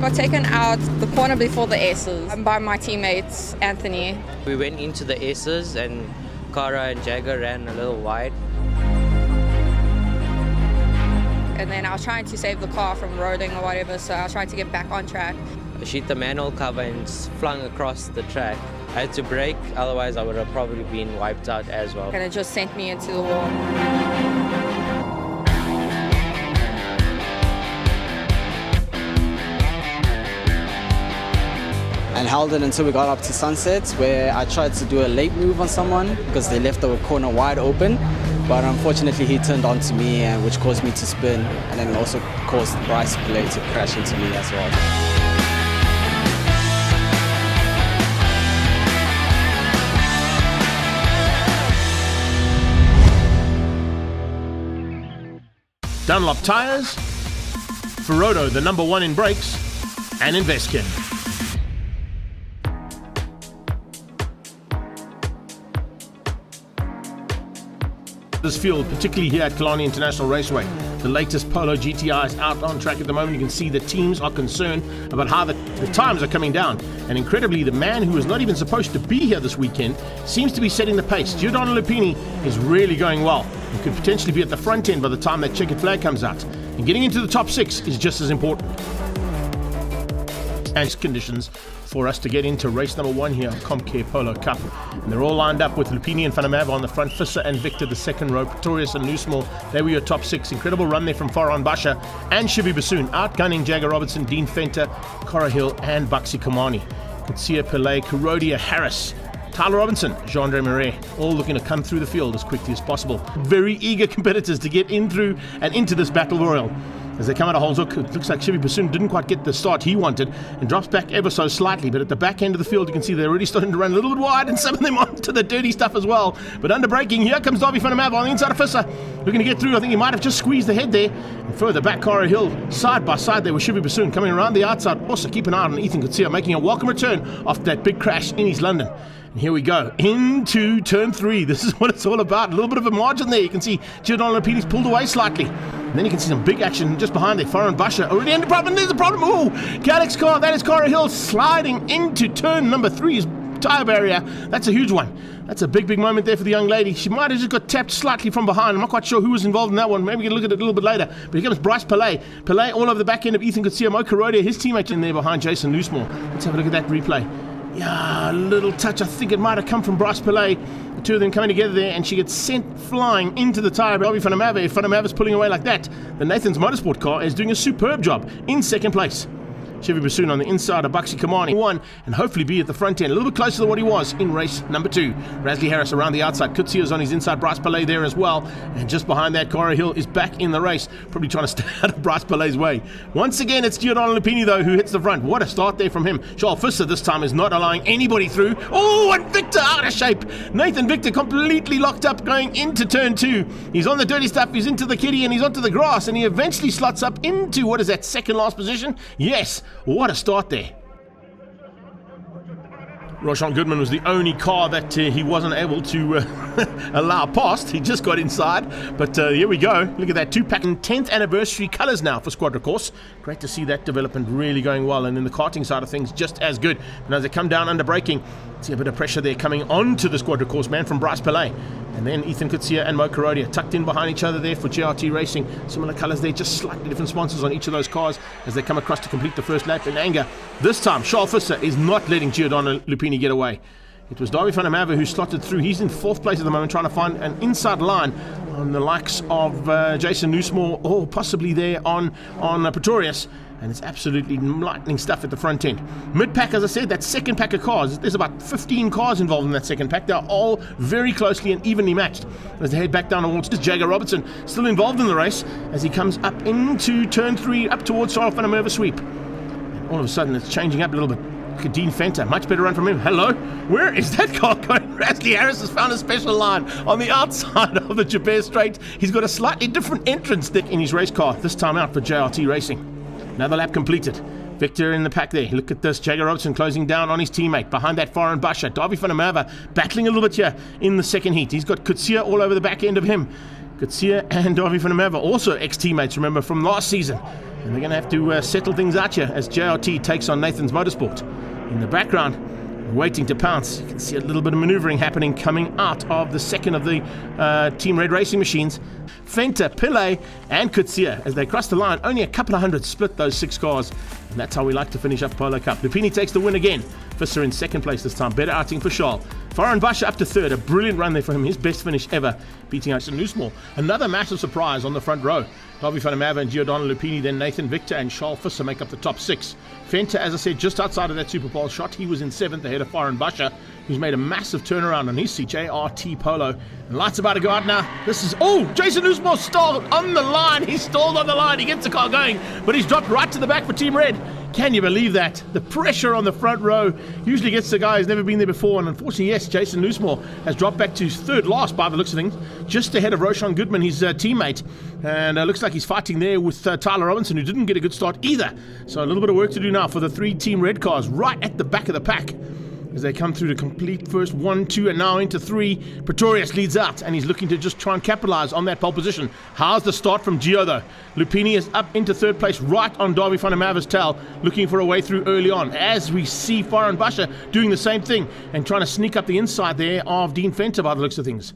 got taken out the corner before the Aces by my teammates, Anthony. We went into the Aces and Cara and Jagger ran a little wide. And then I was trying to save the car from rolling or whatever, so I was trying to get back on track. I hit the manhole cover and flung across the track. I had to brake, otherwise I would have probably been wiped out as well. And it just sent me into the wall. And held it until we got up to Sunset, where I tried to do a late move on someone because they left the corner wide open. But unfortunately, he turned onto me, which caused me to spin, and then also caused Bryce Pillay to crash into me as well. Dunlop Tyres, Ferodo, the number one in brakes, and Investkin. This field, particularly here at Killarney International Raceway. The latest Polo GTI is out on track at the moment. You can see the teams are concerned about how the times are coming down. And incredibly, the man who is not even supposed to be here this weekend seems to be setting the pace. Giordano Lupini is really going well. He could potentially be at the front end by the time that checkered flag comes out. And getting into the top 6 is just as important. And conditions for us to get into race number 1 here, Comcare Polocup. And they're all lined up with Lupini and Van der Merwe on the front, Visser and Victor the second row, Pretorius and Loosmore, they were your top 6. Incredible run there from Farhan Basha and Shivi Bassoon, outgunning Jagger Robertson, Dean Fenter, Cora Hill and Buxy Kamani. Kutsia Pillay, Kurodia Harris, Tyler Robinson, Jean-Andre Marais, all looking to come through the field as quickly as possible. Very eager competitors to get in through and into this battle royal. As they come out of Holzhoek, it looks like Shivi Bassoon didn't quite get the start he wanted and drops back ever so slightly, but at the back end of the field you can see they're already starting to run a little bit wide and some of them onto the dirty stuff as well. But under braking, here comes Davy van der Merwe on the inside of Visser, looking to get through. I think he might have just squeezed the head there. And further back, Cora Hill, side by side there with Shivi Bassoon coming around the outside. Also keep an eye on Ethan Kutsia making a welcome return after that big crash in East London. And here we go, into turn 3. This is what it's all about. A little bit of a margin there. You can see Giordano Lupini's pulled away slightly. And then you can see some big action just behind there. Farhan Basha already in the problem. There's a problem. Oh, Calix car. That is Cora Hill sliding into turn number 3's tyre barrier. That's a huge one. That's a big, big moment there for the young lady. She might have just got tapped slightly from behind. I'm not quite sure who was involved in that one. Maybe we can look at it a little bit later. But here comes Bryce Pillay. Pillay all over the back end of Ethan Kutsia. Mo Kurodia, his teammate in there behind Jason Loosemore. Let's have a look at that replay. Yeah, a little touch. I think it might have come from Bryce Pillay. The two of them coming together there, and she gets sent flying into the tyre. Robbie van der Merwe. If Van der Merwe's pulling away like that, the Nathan's Motorsport car is doing a superb job in second place. Shivi Bassoon on the inside of Buxy Kamani won, and hopefully be at the front end, a little bit closer than what he was in race number 2. Rasley Harris around the outside. Kutsia's on his inside. Bryce Pillay there as well, and just behind that, Cora Hill is back in the race, probably trying to stay out of Bryce Pillay's way. Once again, it's Giordano Lupini though who hits the front. What a start there from him. Charles Visser this time is not allowing anybody through. Oh, and Victor out of shape. Nathan Victor completely locked up going into turn 2. He's on the dirty stuff, he's into the kitty, and he's onto the grass, and he eventually slots up into, what is that, second last position? Yes, what a start there. Roshan Goodman was the only car that he wasn't able to allow past. He just got inside. But here we go. Look at that 2-pack and 10th anniversary colours now for Squadra Course. Great to see that development really going well. And in the karting side of things, just as good. And as they come down under braking, see a bit of pressure there coming onto the Squadra Course man from Bryce Pillay. And then Ethan Kutsia and Mo Kurodia tucked in behind each other there for GRT Racing. Similar colours there, just slightly different sponsors on each of those cars as they come across to complete the first lap in anger. This time, Charles Visser is not letting Giordano Lupini get away. It was Davy van der Merwe who slotted through. He's in 4th place at the moment, trying to find an inside line on the likes of Jason Loosemore, or possibly there on Pretorius. And it's absolutely lightning stuff at the front end. Mid-pack, as I said, that second pack of cars, there's about 15 cars involved in that second pack. They're all very closely and evenly matched. As they head back down towards Jagger Robertson, still involved in the race, as he comes up into turn 3, up towards Charles van der Merwe sweep. And all of a sudden, it's changing up a little bit. Look at Dean Fenter, much better run from him. Hello, where is that car going? Rasley Harris has found a special line on the outside of the Jabez Straight. He's got a slightly different entrance stick in his race car, this time out for JRT Racing. Another lap completed. Victor in the pack there. Look at this. Jagger Robertson closing down on his teammate. Behind that, Farhan Basha. Davy van der Merwe battling a little bit here in the second heat. He's got Kutsia all over the back end of him. Kutsia and Davy van der Merwe, also ex-teammates, remember, from last season. And they're going to have to settle things out here as JRT takes on Nathan's Motorsport. In the background, waiting to pounce. You can see a little bit of maneuvering happening coming out of the second of the Team Red Racing machines. Venter, Pillay and Coetzee, as they cross the line, only a couple of hundred split those 6 cars. And that's how we like to finish up Polocup. Lupini takes the win again. Visser in second place this time. Better outing for Charles. Farhan Basha up to third. A brilliant run there for him. His best finish ever, beating out Nussmore. Another massive surprise on the front row. Darby van der Merwe and Giordano Lupini, then Nathan Victor and Charles Visser make up the top 6. Venter, as I said, just outside of that Super Pole shot. He was in 7th ahead of Farhan Basha, who's made a massive turnaround on his JRT Polo. And lights about to go out now. This is, oh, Jason Nussmore stalled on the line. He stalled on the line. He gets the car going, but he's dropped right to the back for Team Red. Can you believe that? The pressure on the front row usually gets the guy who's never been there before, and unfortunately, yes, Jason Nussmore has dropped back to 3rd last by the looks of things, just ahead of Roshan Goodman, his teammate, and looks like he's fighting there with Tyler Robinson, who didn't get a good start either. So a little bit of work to do now for the 3 Team Red cars right at the back of the pack as they come through to complete first 1, 2, and now into 3. Pretorius leads out, and he's looking to just try and capitalize on that pole position. How's the start from Gio, though? Lupini is up into 3rd place, right on Darby van der Merwe's tail, looking for a way through early on, as we see Farhan Basha doing the same thing and trying to sneak up the inside there of Dean Venter by the looks of things.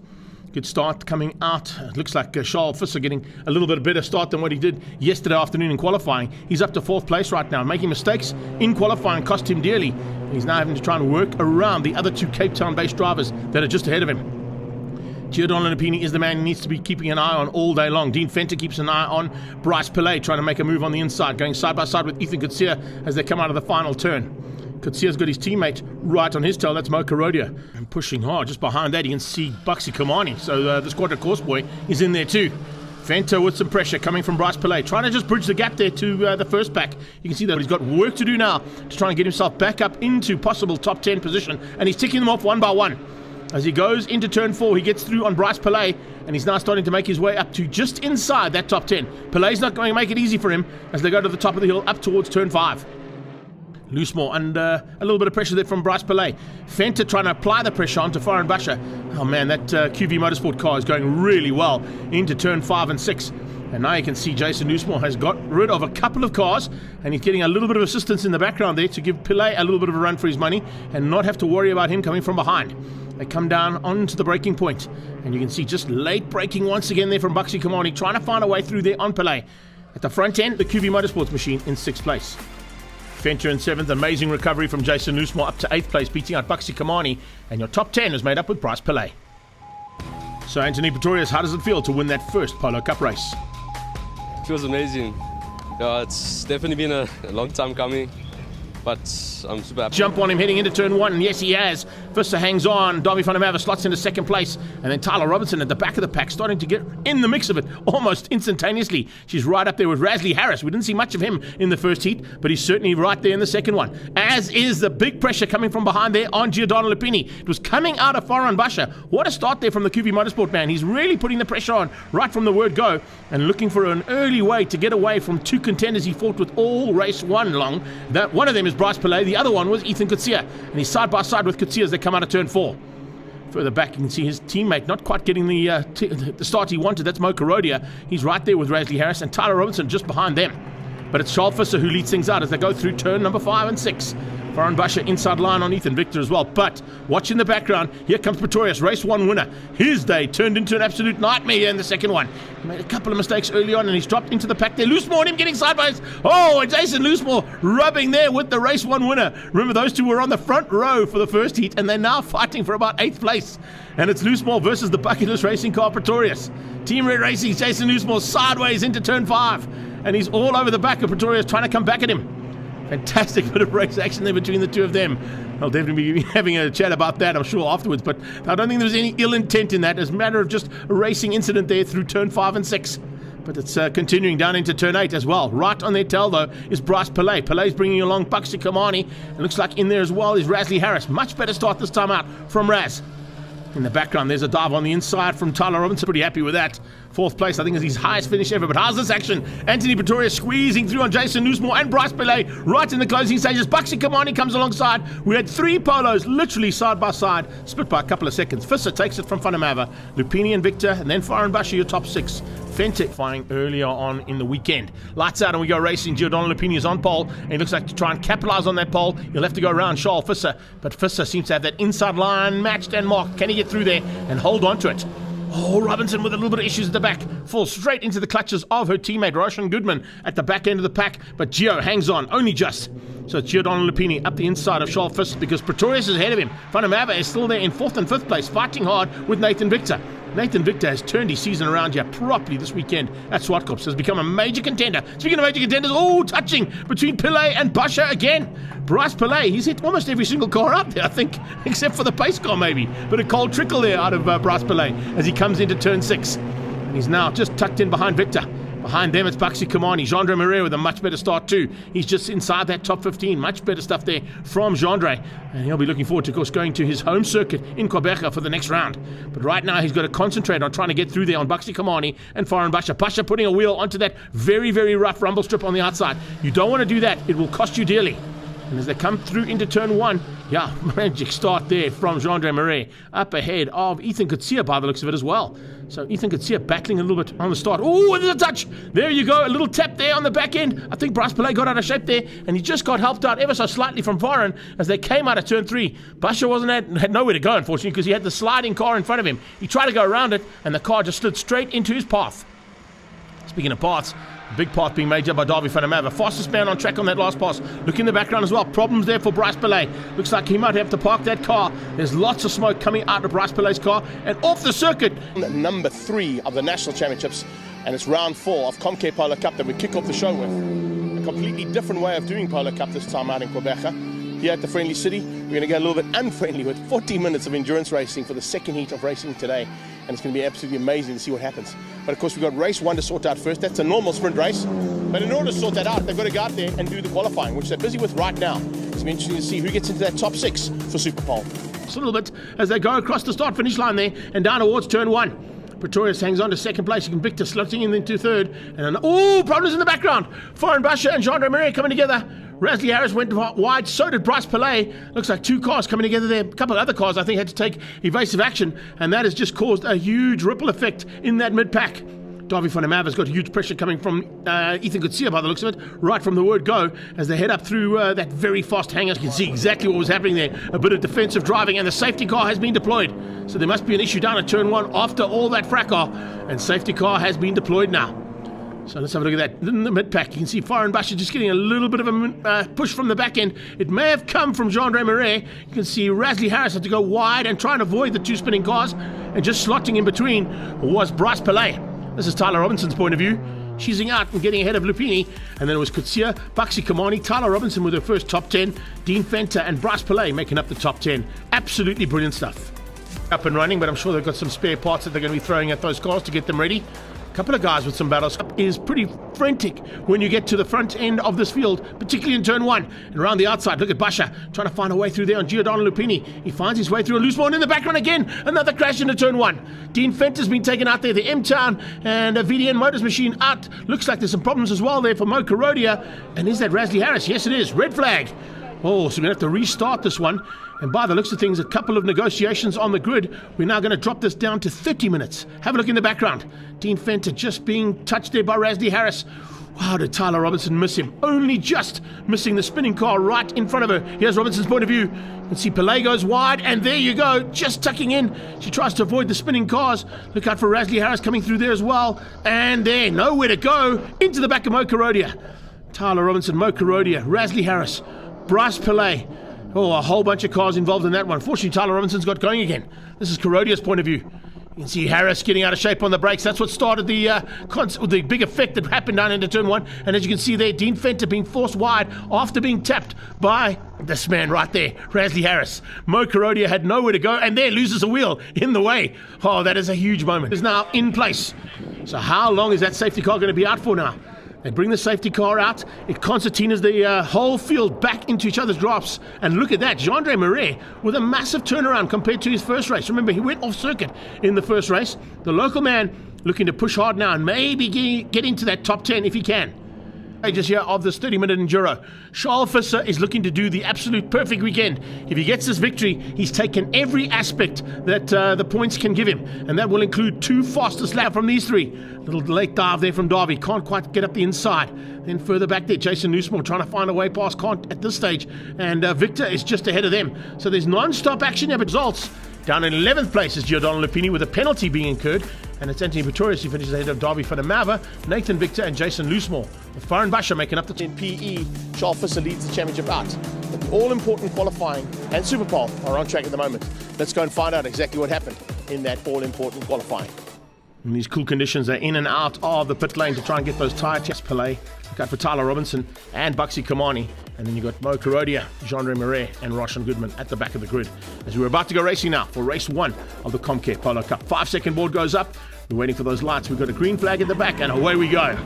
Good start coming out. It looks like Charles Visser getting a little bit better start than what he did yesterday afternoon in qualifying. He's up to 4th place right now. Making mistakes in qualifying cost him dearly. He's now having to try and work around the other 2 Cape Town-based drivers that are just ahead of him. Giordano Lupini is the man he needs to be keeping an eye on all day long. Dean Venter keeps an eye on Bryce Pillay, trying to make a move on the inside, going side by side with Ethan Coetzee as they come out of the final turn. Coetzee's got his teammate right on his tail. That's Mo Karodia. And pushing hard. Just behind that, you can see Buxy Kamani. So the Squadra Course Boy is in there too. Venter with some pressure coming from Bryce Pillay, trying to just bridge the gap there to the first pack. You can see that he's got work to do now to try and get himself back up into possible top 10 position. And he's ticking them off one by one. As he goes into turn 4, he gets through on Bryce Pillay, and he's now starting to make his way up to just inside that top 10. Pillay's not going to make it easy for him as they go to the top of the hill up towards turn 5. Nussmore and a little bit of pressure there from Bryce Pillay. Venter trying to apply the pressure onto Farhan Basha. Oh man, that QV Motorsport car is going really well into turn 5 and 6. And now you can see Jason Nussmore has got rid of a couple of cars, and he's getting a little bit of assistance in the background there to give Pillay a little bit of a run for his money and not have to worry about him coming from behind. They come down onto the braking point, and you can see just late braking once again there from Buxy Kamani, trying to find a way through there on Pillay. At the front end, the QV Motorsports machine in 6th place. Venter in 7th, amazing recovery from Jason Nussmore up to 8th place, beating out Buxy Kamani, and your top 10 is made up with Bryce Pillay. So Anthony Pretorius, how does it feel to win that first Polocup race? Feels amazing. Yeah, it's definitely been a long time coming, but I'm super happy. Jump on him heading into turn 1, and yes he has. Visser hangs on, Darby van der Merwe slots into 2nd place, and then Tyler Robinson at the back of the pack starting to get in the mix of it almost instantaneously. She's right up there with Rasley Harris. We didn't see much of him in the first heat, but he's certainly right there in the second one. As is the big pressure coming from behind there on Giordano Lupini. It was coming out of Farhan Basha. What a start there from the QV Motorsport man. He's really putting the pressure on right from the word go and looking for an early way to get away from 2 contenders he fought with all race 1 long. That one of them is Bryce Pillay, the other one was Ethan Coetzee, and he's side by side with Coetzee as they come out of turn 4. Further back, you can see his teammate not quite getting the start he wanted. That's Mo Karodia. He's right there with Rasley Harris, and Tyler Robinson just behind them. But it's Charles Visser who leads things out as they go through turn number 5 and 6. Farhan Basha inside line on Ethan Victor as well. But watch in the background, here comes Pretorius, race 1 winner. His day turned into an absolute nightmare here in the second one. He made a couple of mistakes early on and he's dropped into the pack there. Nussmore and him getting sideways. Oh, and Jason Nussmore rubbing there with the race 1 winner. Remember, those two were on the front row for the first heat and they're now fighting for about 8th place. And it's Nussmore versus the bucket list racing car Pretorius. Team Red Racing, Jason Nussmore sideways into turn 5. And he's all over the back of Pretorius trying to come back at him. Fantastic bit of race action there between the two of them. I'll definitely be having a chat about that, I'm sure, afterwards. But I don't think there was any ill intent in that. It's a matter of just a racing incident there through turn 5 and 6. But it's continuing down into turn 8 as well. Right on their tail, though, is Bryce Pillay. Pillay's bringing along Buxy Kamani. It looks like in there as well is Rasley Harris. Much better start this time out from Raz. In the background, there's a dive on the inside from Tyler Robinson. Pretty happy with that. Fourth place, I think, is his highest finish ever. But how's this action? Anthony Pretorius squeezing through on Jason Newsmore and Bryce Pillay right in the closing stages. Buxy Kamani comes alongside. We had 3 polos literally side by side, split by a couple of seconds. Visser takes it from Fanamava, Lupini and Victor, and then Foreign Basher, your top 6. Fente flying earlier on in the weekend. Lights out and we go racing. Giordano Lupini is on pole, and he looks like to try and capitalize on that pole. He'll have to go around Charles Visser, but Visser seems to have that inside line matched and marked. Can he get through there and hold on to it? Oh, Robinson with a little bit of issues at the back. Falls straight into the clutches of her teammate, Roshan Goodman, at the back end of the pack. But Gio hangs on, only just. So it's Giordano Lupini up the inside of Charles Visser because Pretorius is ahead of him. Fanamava is still there in 4th and 5th place, fighting hard with Nathan Victor. Nathan Victor has turned his season around here properly this weekend at Swartkops. Has become a major contender. Speaking of major contenders, touching between Pillay and Basher again. Bryce Pillay, he's hit almost every single car up there, I think, except for the pace car maybe. But a cold trickle there out of Bryce Pillay as he comes into turn 6. And he's now just tucked in behind Victor. Behind them, it's Buxy Kamani. Gendre Marais with a much better start too. He's just inside that top 15. Much better stuff there from Gendre. And he'll be looking forward to, of course, going to his home circuit in Quebec for the next round. But right now, he's got to concentrate on trying to get through there on Buxy Kamani and Foreign Basher. Basher putting a wheel onto that very, very rough rumble strip on the outside. You don't want to do that. It will cost you dearly. And as they come through into turn 1, magic start there from Gendre Marais. Up ahead of Ethan Kutsia by the looks of it as well. So Ethan Kutsia battling a little bit on the start. Oh, there's a touch. There you go. A little tap there on the back end. I think Bryce Pillay got out of shape there, and he just got helped out ever so slightly from Foreign as they came out of turn 3. Basher had nowhere to go, unfortunately, because he had the sliding car in front of him. He tried to go around it, and the car just slid straight into his path. Speaking of paths, big path being made by Darby Fanamava. Fastest man on track on that last pass. Look in the background as well. Problems there for Bryce Pillay. Looks like he might have to park that car. There's lots of smoke coming out of Bryce Pillay's car and off the circuit. Number 3 of the National Championships, and it's round 4 of Comcare Polocup that we kick off the show with. A completely different way of doing Polocup this time out in Quebec. Here at the Friendly City, we're going to get a little bit unfriendly with 40 minutes of endurance racing for the second heat of racing today. And it's going to be absolutely amazing to see what happens. But of course, we've got race 1 to sort out first. That's a normal sprint race. But in order to sort that out, they've got to go out there and do the qualifying, which they're busy with right now. It's going to be interesting to see who gets into that top 6 for Super Pole. Just a little bit as they go across the start-finish line there and down towards turn 1. Pretorius hangs on to 2nd place. Victor slotting in into 3rd. And problems in the background. Foreign Basher and Gendre Marais coming together. Rasley Harris went wide, so did Bryce Pillay. Looks like 2 cars coming together there. A couple of other cars, I think, had to take evasive action, and that has just caused a huge ripple effect in that mid-pack. Darby Fanamava's got huge pressure coming from Ethan Kutsia by the looks of it, right from the word go, as they head up through that very fast hangar. You can see exactly what was happening there. A bit of defensive driving, and the safety car has been deployed. So there must be an issue down at turn 1 after all that fracas, and safety car has been deployed now. So let's have a look at that. In the mid-pack, you can see Foreign Basher just getting a little bit of a push from the back end. It may have come from Gendre Marais. You can see Rasley Harris had to go wide and try and avoid the 2 spinning cars, and just slotting in between was Bryce Pillay. This is Tyler Robinson's point of view. Cheesing out and getting ahead of Lupini. And then it was Kutsia, Buxy Kamani, Tyler Robinson with her first top 10, Dean Fenter and Bryce Pillay making up the top 10. Absolutely brilliant stuff. Up and running, but I'm sure they've got some spare parts that they're going to be throwing at those cars to get them ready. Couple of guys with some battles. Is pretty frantic when you get to the front end of this field, particularly in turn 1 and around the outside. Look at Basher trying to find a way through there on Giordano Lupini. He finds his way through a loose one in the background again. Another crash into turn 1. Dean Fenter's been taken out there. The M-Town and a VDN Motors machine out. Looks like there's some problems as well there for Mo Karodia. And is that Rasley Harris? Yes, it is. Red flag. Oh, so we're going to have to restart this one. And by the looks of things, a couple of negotiations on the grid. We're now going to drop this down to 30 minutes. Have a look in the background. Dean Fenter just being touched there by Rasley Harris. Wow, did Tyler Robinson miss him? Only just missing the spinning car right in front of her. Here's Robinson's point of view. You can see Pillay goes wide, and there you go, just tucking in. She tries to avoid the spinning cars. Look out for Rasley Harris coming through there as well. And there, nowhere to go, into the back of Mo Karodia. Tyler Robinson, Mo Karodia, Rasley Harris, Bryce Pillay. Oh, a whole bunch of cars involved in that one. Fortunately, Tyler Robinson's got going again. This is Karodia's point of view. You can see Harris getting out of shape on the brakes. That's what started the big effect that happened down into turn 1. And as you can see there, Dean Fenter being forced wide after being tapped by this man right there, Rasley Harris. Mo Karodia had nowhere to go, and there loses a wheel in the way. Oh, that is a huge moment. It's now in place. So how long is that safety car going to be out for now? They bring the safety car out. It concertinas the whole field back into each other's drops. And look at that, Gendre Marais with a massive turnaround compared to his first race. Remember, he went off circuit in the first race. The local man looking to push hard now and maybe get into that top 10 if he can. Just here of this 30-minute enduro. Charles Visser is looking to do the absolute perfect weekend. If he gets this victory, he's taken every aspect that the points can give him, and that will include 2 fastest lap from these 3. Little late dive there from Darby, can't quite get up the inside. Then further back there, Jason Newsmore trying to find a way past, can't at this stage, and Victor is just ahead of them. So there's non-stop action here, but results. Down in 11th place is Giordano Lupini with a penalty being incurred, and it's Anthony Pretorius who finishes ahead of Darby van der Merwe, Nathan Victor and Jason Loosemore, with Faran Basha making up the In PE, Charles Visser leads the championship out. But the all-important qualifying and Super Bowl are on track at the moment. Let's go and find out exactly what happened in that all-important qualifying. In these cool conditions, they're in and out of the pit lane to try and get those tyre tests. Pillay, look out for Tyler Robinson and Buxy Kamani. And then you've got Mo Karodia, Jean-Ray Marais and Roshan Goodman at the back of the grid. As we're about to go racing now for race 1 of the Comcare Polo Cup. 5-second board goes up. We're waiting for those lights. We've got a green flag at the back and away we go.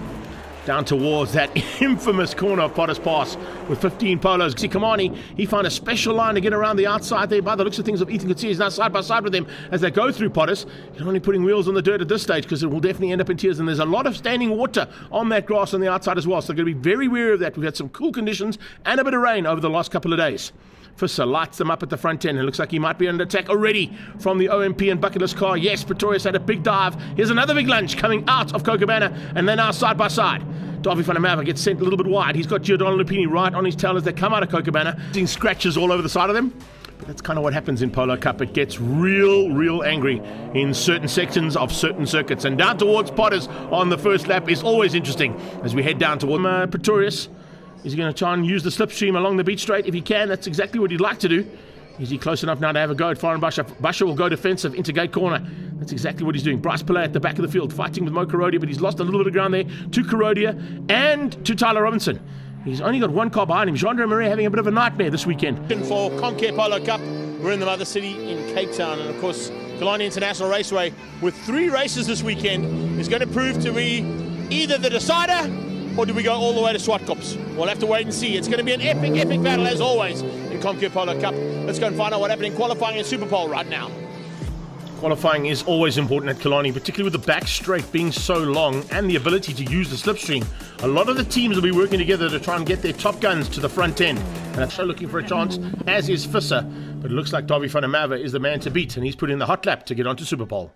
Down towards that infamous corner of Potter's Pass with 15 polos. Kamani, he found a special line to get around the outside there. By the looks of things, of Ethan Coetzee is now side by side with them as they go through Potters. You're only putting wheels on the dirt at this stage because it will definitely end up in tears. And there's a lot of standing water on that grass on the outside as well. So they're going to be very wary of that. We've had some cool conditions and a bit of rain over the last couple of days. Visser lights them up at the front end. It looks like he might be under attack already from the OMP and bucketless car. Yes, Pretorius had a big dive. Here's another big lunge coming out of Cocobana, and they're now side by side. Darby van der Merwe gets sent a little bit wide. He's got Giordano Lupini right on his tail as they come out of Cocobana, seeing scratches all over the side of them. But that's kind of what happens in Polo Cup. It gets real angry in certain sections of certain circuits. And down towards Potters on the first lap is always interesting as we head down toward Pretorius. Is he going to try and use the slipstream along the beach straight? If he can, that's exactly what he'd like to do. Is he close enough now to have a go at Faran Basha? Basha will go defensive into gate corner. That's exactly what he's doing. Bryce Pillay at the back of the field, fighting with Mo Karodia, but he's lost a little bit of ground there to Karodia and to Tyler Robinson. He's only got 1 car behind him. Jean-Ray Marais having a bit of a nightmare this weekend. For Comcare Polo Cup, we're in the mother city in Cape Town, and of course, Killarney International Raceway, with 3 races this weekend, is going to prove to be either the decider or do we go all the way to Swartkops? We'll have to wait and see. It's going to be an epic battle as always in Comcare Polo Cup. Let's go and find out what happened in qualifying and Super Bowl right now. Qualifying is always important at Killarney, particularly with the back straight being so long and the ability to use the slipstream. A lot of the teams will be working together to try and get their top guns to the front end. And I'm so looking for a chance, as is Visser. But it looks like Darby van der Merwe is the man to beat, and he's put in the hot lap to get onto Super Bowl.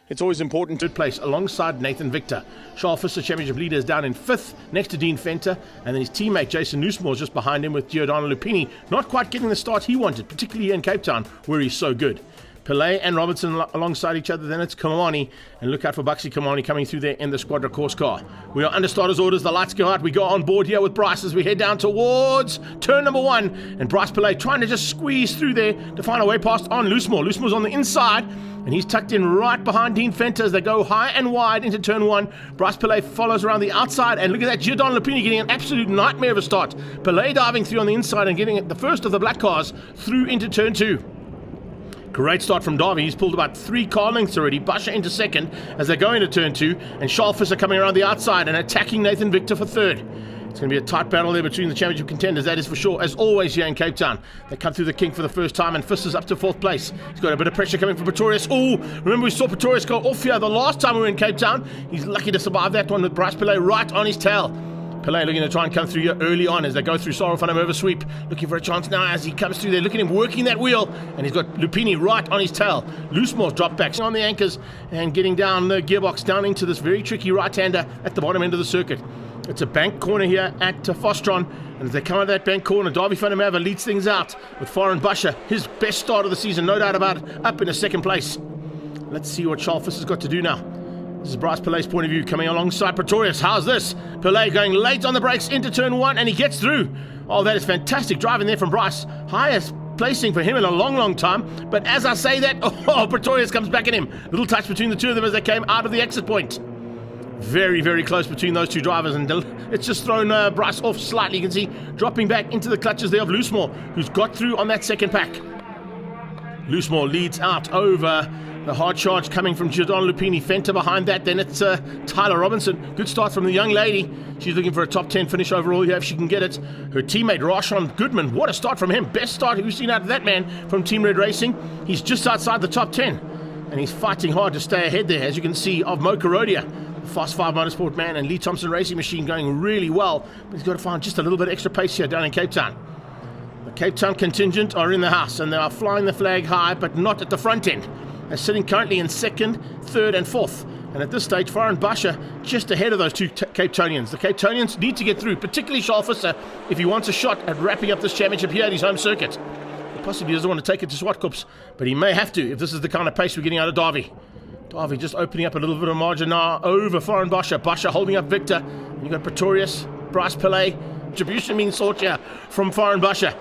It's always important. Third place alongside Nathan Victor. Charles Visser, championship leader, is down in 5th next to Dean Fenter, and then his teammate Jason Newsmore is just behind him with Giordano Lupini, not quite getting the start he wanted, particularly here in Cape Town where he's so good. Pillay and Robinson alongside each other. Then it's Kamani, and look out for Buxy Kamani coming through there in the Squadra course car. We are under starters orders. The lights go out. We go on board here with Bryce as we head down towards turn number 1, and Bryce Pillay trying to just squeeze through there to find a way past on Loosemore. Loosemore's on the inside, and he's tucked in right behind Dean Fenter as they go high and wide into turn 1. Bryce Pillay follows around the outside, and look at that, Giordano Lupini getting an absolute nightmare of a start. Pillay diving through on the inside and getting the first of the black cars through into turn 2. Great start from Darby. He's pulled about 3 car lengths already. Basha into second as they go into turn 2, and Charles Visser coming around the outside and attacking Nathan Victor for third. It's going to be a tight battle there between the championship contenders, that is for sure, as always here in Cape Town. They come through the kink for the first time, and Visser's up to 4th place. He's got a bit of pressure coming from Pretorius. Oh, remember we saw Pretorius go off here the last time we were in Cape Town. He's lucky to survive that one with Bryce Pillay right on his tail. Pillay looking to try and come through here early on as they go through Sorrow van der Merwe sweep. Looking for a chance now as he comes through there. Look at him working that wheel. And he's got Lupini right on his tail. Loosemore's drop back on the anchors and getting down the gearbox down into this very tricky right-hander at the bottom end of the circuit. It's a bank corner here at Fostron. And as they come out of that bank corner, Darby van der Merwe leads things out with Faran Basha. His best start of the season, no doubt about it, up in a 2nd place. Let's see what Charles Visser's got to do now. This is Bryce Pillay's point of view coming alongside Pretorius. How's this? Pillay going late on the brakes into turn 1, and he gets through. Oh, that is fantastic driving there from Bryce. Highest placing for him in a long time. But as I say that, Pretorius comes back at him. Little touch between the two of them as they came out of the exit point. Very close between those two drivers, and it's just thrown Bryce off slightly. You can see dropping back into the clutches there of Loosemore, who's got through on that 2nd pack. Loosemore leads out over the hard charge coming from Giordano Lupini. Fenter behind that. Then it's Tyler Robinson. Good start from the young lady. She's looking for a top 10 finish overall here if she can get it. Her teammate Roshan Goodman. What a start from him. Best start we've seen out of that man from Team Red Racing. He's just outside the top 10. and he's fighting hard to stay ahead there, as you can see, of Mo Karodia, the Fast 5 Motorsport man, and Lee Thompson Racing Machine going really well, but he's got to find just a little bit extra pace here down in Cape Town. The Cape Town contingent are in the house, and they are flying the flag high, but not at the front end. They're sitting currently in 2nd, 3rd and 4th. And at this stage, Farhan Basha just ahead of those two Cape Townians. The Cape Townians need to get through, particularly Charles Visser, if he wants a shot at wrapping up this championship here at his home circuit. He possibly doesn't want to take it to Swartkops, but he may have to if this is the kind of pace we're getting out of Davy. Davy just opening up a little bit of margin now over Farhan Basha. Basha holding up Victor. And you've got Pretorius, Bryce Pillay. Distribution being sought here from Farhan Basha.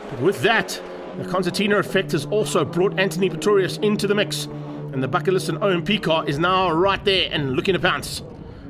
But with that, the concertina effect has also brought Anthony Pretorius into the mix. And the bucket list and OMP car is now right there and looking to bounce.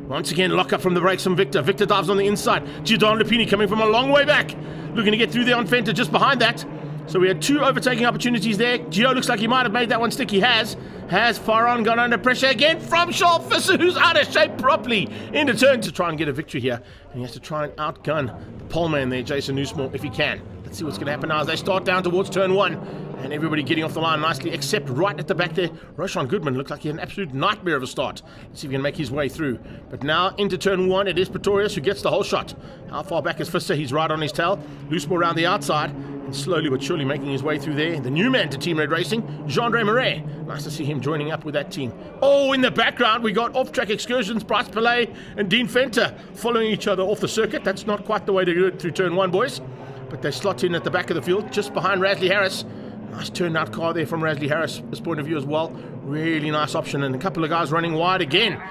Once again, lock up from the brakes from Victor. Victor dives on the inside. Giordano Lupini coming from a long way back. Looking to get through there on Fenter just behind that. So we had 2 overtaking opportunities there. Gio looks like he might have made that one stick. He has. Has Farhan gone under pressure again from Charles Visser, who's out of shape properly into turn to try and get a victory here. And he has to try and outgun the pole man there, Jason Newsmore, if he can. Let's see what's going to happen now as they start down towards turn 1. And everybody getting off the line nicely, except right at the back there. Roshan Goodman looked like he had an absolute nightmare of a start. Let's see if he can make his way through. But now into turn 1, it is Pretorius who gets the whole shot. How far back is Visser? He's right on his tail. Loosemore around the outside. And slowly but surely making his way through there. The new man to Team Red Racing, Jean-Andre Marais. Nice to see him joining up with that team. Oh, in the background, we got off-track excursions. Bryce Pillay and Dean Fenter following each other off the circuit. That's not quite the way to do it through turn 1, boys. But they slot in at the back of the field, just behind Rasley Harris. Nice turnout car there from Rasley Harris' point of view as well. Really nice option, and a couple of guys running wide again.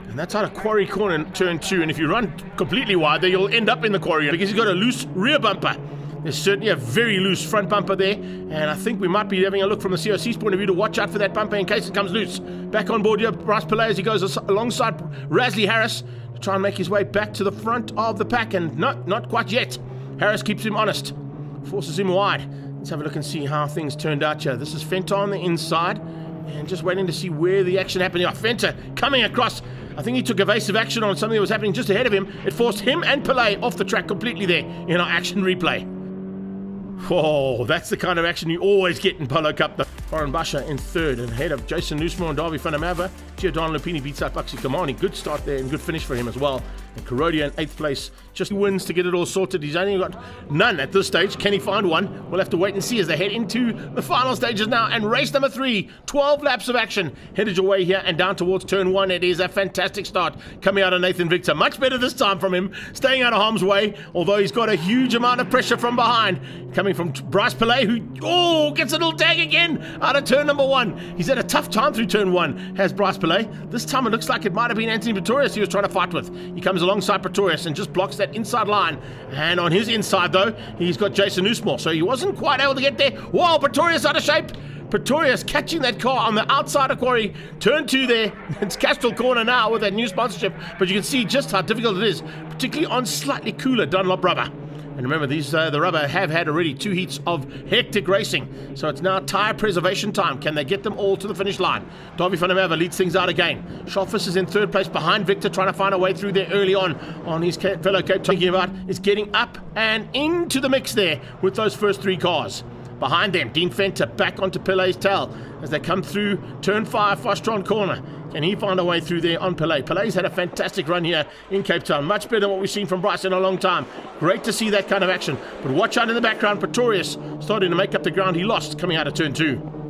And that's out of Quarry Corner in turn 2, and if you run completely wide there, you'll end up in the quarry because he's got a loose rear bumper. There's certainly a very loose front bumper there, and I think we might be having a look from the COC's point of view to watch out for that bumper in case it comes loose. Back on board here, Bryce Pillay as he goes alongside Rasley Harris to try and make his way back to the front of the pack, and not quite yet. Harris keeps him honest, forces him wide. Let's have a look and see how things turned out here. This is Fenter on the inside, and just waiting to see where the action happened. Fenter coming across. I think he took evasive action on something that was happening just ahead of him. It forced him and Pillay off the track completely there in our action replay. Oh, that's the kind of action you always get in Polocup. Farhan Basha in 3rd and ahead of Jason Newsmore and Davy van der Merwe. Giordano Lupini beats out Baxi Kamani. Good start there and good finish for him as well. And Karodia in 8th place. Just wins to get it all sorted. He's only got none at this stage. Can he find one? We'll have to wait and see as they head into the final stages now. And race number 3, 12 laps of action. Headed your way here and down towards turn 1. It is a fantastic start coming out of Nathan Victor. Much better this time from him. Staying out of harm's way, although he's got a huge amount of pressure from behind. Coming from Bryce Pillay, who gets a little tag again out of turn number 1. He's had a tough time through turn 1, has Bryce Pillay. This time it looks like it might have been Anthony Pretorius he was trying to fight with. He comes alongside Pretorius and just blocks that inside line. And on his inside, though, he's got Jason Newsmore. So he wasn't quite able to get there. Whoa, Pretorius out of shape. Pretorius catching that car on the outside of Quarry. Turn 2 there. It's Castrol Corner now with that new sponsorship. But you can see just how difficult it is, particularly on slightly cooler Dunlop rubber. And remember, the rubber have had already 2 heats of hectic racing. So it's now tyre preservation time. Can they get them all to the finish line? Davy van der Merwe leads things out again. Schalfus is in 3rd place behind Victor, trying to find a way through there early on his fellow Cape talking about is getting up and into the mix there with those first 3 cars. Behind them, Dean Fenter back onto Pillay's tail as they come through turn 5, Fastron Corner. Can he find a way through there on Pillay? Pillay's had a fantastic run here in Cape Town. Much better than what we've seen from Bryce in a long time. Great to see that kind of action. But watch out in the background. Pretorius starting to make up the ground he lost coming out of turn 2.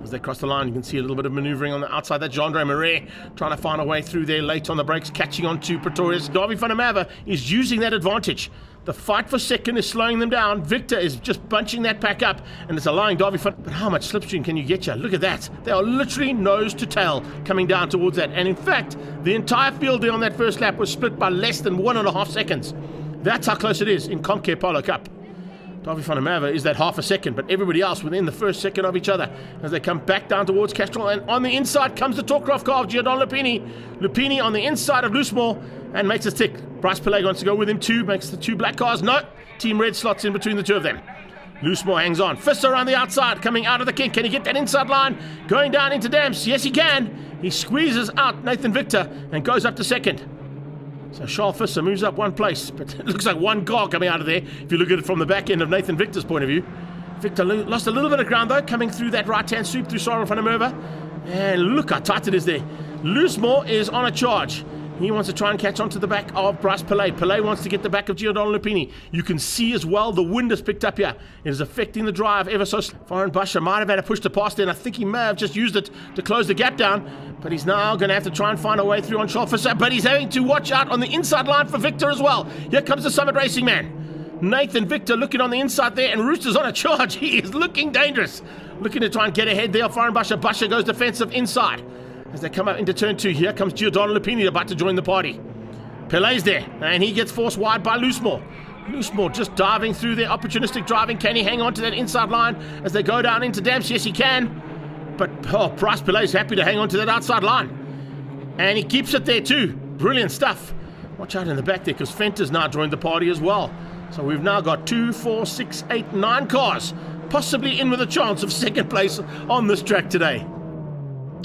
As they cross the line, you can see a little bit of maneuvering on the outside. That's Jean-Andre Marais trying to find a way through there late on the brakes, catching on to Pretorius. Davy van der Merwe is using that advantage. The fight for second is slowing them down. Victor is just bunching that pack up, and it's allowing Davy van. But how much slipstream can you get here? Look at that. They are literally nose to tail coming down towards that. And in fact, the entire field there on that first lap was split by less than 1.5 seconds. That's how close it is in Comcare Polocup. Davy van der Merwe is that half a second, but everybody else within the first second of each other as they come back down towards Castrol. And on the inside comes the Torcroft car of Giordano Lupini. Lupini on the inside of Loosemore and makes a stick. Bryce Pillay wants to go with him too, makes the 2 black cars. No, Team Red slots in between the 2 of them. Loosemore hangs on. Fisser on the outside, coming out of the kink. Can he get that inside line? Going down into Dams. Yes, he can. He squeezes out Nathan Victor and goes up to second. So Charles Fisser moves up 1 place, but it looks like 1 car coming out of there if you look at it from the back end of Nathan Victor's point of view. Victor lost a little bit of ground though, coming through that right-hand sweep through Cyril van der Merwe. And look how tight it is there. Loosemore is on a charge. He wants to try and catch onto the back of Bryce Pillay. Pillay wants to get the back of Giordano Lupini. You can see as well the wind has picked up here. It is affecting the drive ever so. Foreign Basha might have had to push the pass there, and I think he may have just used it to close the gap down. But he's now going to have to try and find a way through on Schalfisser. But he's having to watch out on the inside line for Victor as well. Here comes the Summit Racing man. Nathan Victor looking on the inside there, and Rooster's on a charge. He is looking dangerous. Looking to try and get ahead there. Foreign Basha. Basha goes defensive inside. As they come up into turn 2, here comes Giordano Lupini about to join the party. Pillay's there, and he gets forced wide by Loosemore. Loosemore just diving through there, opportunistic driving. Can he hang on to that inside line as they go down into Damps? Yes, he can. But Bryce Pillay's happy to hang on to that outside line. And he keeps it there too. Brilliant stuff. Watch out in the back there, because Fenter's now joined the party as well. So we've now got 2, 4, 6, 8, 9 cars possibly in with a chance of second place on this track today.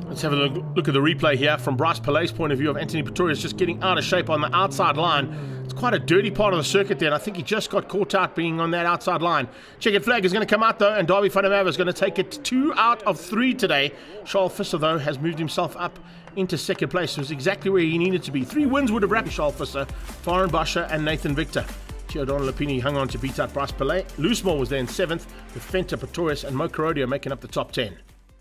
Let's have a look at the replay here from Bryce Pillay's point of view of Anthony Pretorius just getting out of shape on the outside line. It's quite a dirty part of the circuit there, and I think he just got caught out being on that outside line. Checkered flag is going to come out though, and Darby van der Merwe is going to take it 2 out of 3 today. Schalfisser though has moved himself up into second place. It was exactly where he needed to be. 3 wins would have wrapped Schalfisser, Foreign Basha and Nathan Victor. Giordano Lupini hung on to beat out Bryce Pillay. Loosemore was there in 7th, with Fenter, Pretorius and Mo Carodio making up the top 10.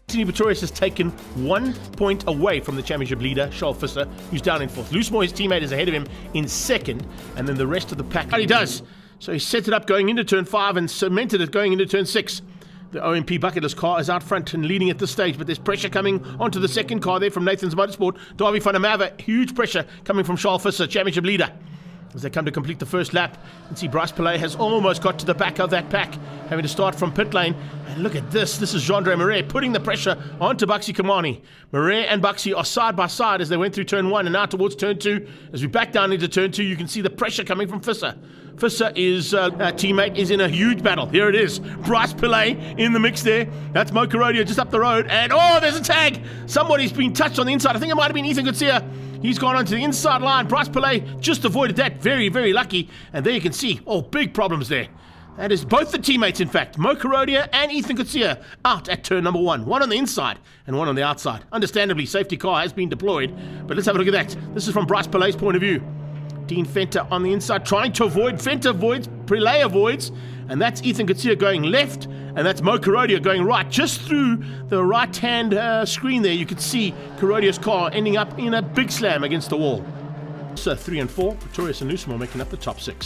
Anthony Pretorius has taken 1 point away from the championship leader, Schalfisser, who's down in 4th. Loosemore, his teammate, is ahead of him in 2nd, and then the rest of the pack. He does. So he set it up going into turn 5 and cemented it going into turn 6. The OMP bucketless car is out front and leading at this stage, but there's pressure coming onto the second car there from Nathan's Motorsport. Darby van der Merwe, huge pressure coming from Schalfisser, championship leader. As they come to complete the first lap, you can see Bryce Pillay has almost got to the back of that pack, having to start from pit lane. And look at this. This is Jean-Andre Marais putting the pressure onto Buxy Kamani. Marais and Buxy are side by side as they went through turn 1 and now towards turn 2. As we back down into turn 2, you can see the pressure coming from Fisser. Fisser is teammate is in a huge battle. Here it is. Bryce Pillay in the mix there. That's Mo Carodio just up the road. And there's a tag. Somebody's been touched on the inside. I think it might have been Ethan Gutsia. He's gone onto the inside line. Bryce Pillay just avoided that. Very, very lucky. And there you can see, big problems there. That is both the teammates, in fact. Mo Carodia and Ethan Gutsia out at turn number 1. One on the inside and one on the outside. Understandably, safety car has been deployed. But let's have a look at that. This is from Bryce Pillay's point of view. Dean Fenter on the inside trying to avoid. Fenter avoids. Pillay avoids. And that's Ethan Gutsia going left. And that's Mo Carodia going right. Just through the right-hand screen there, you could see Carodia's car ending up in a big slam against the wall. So 3 and 4, Pretorius and Loosemore making up the top 6.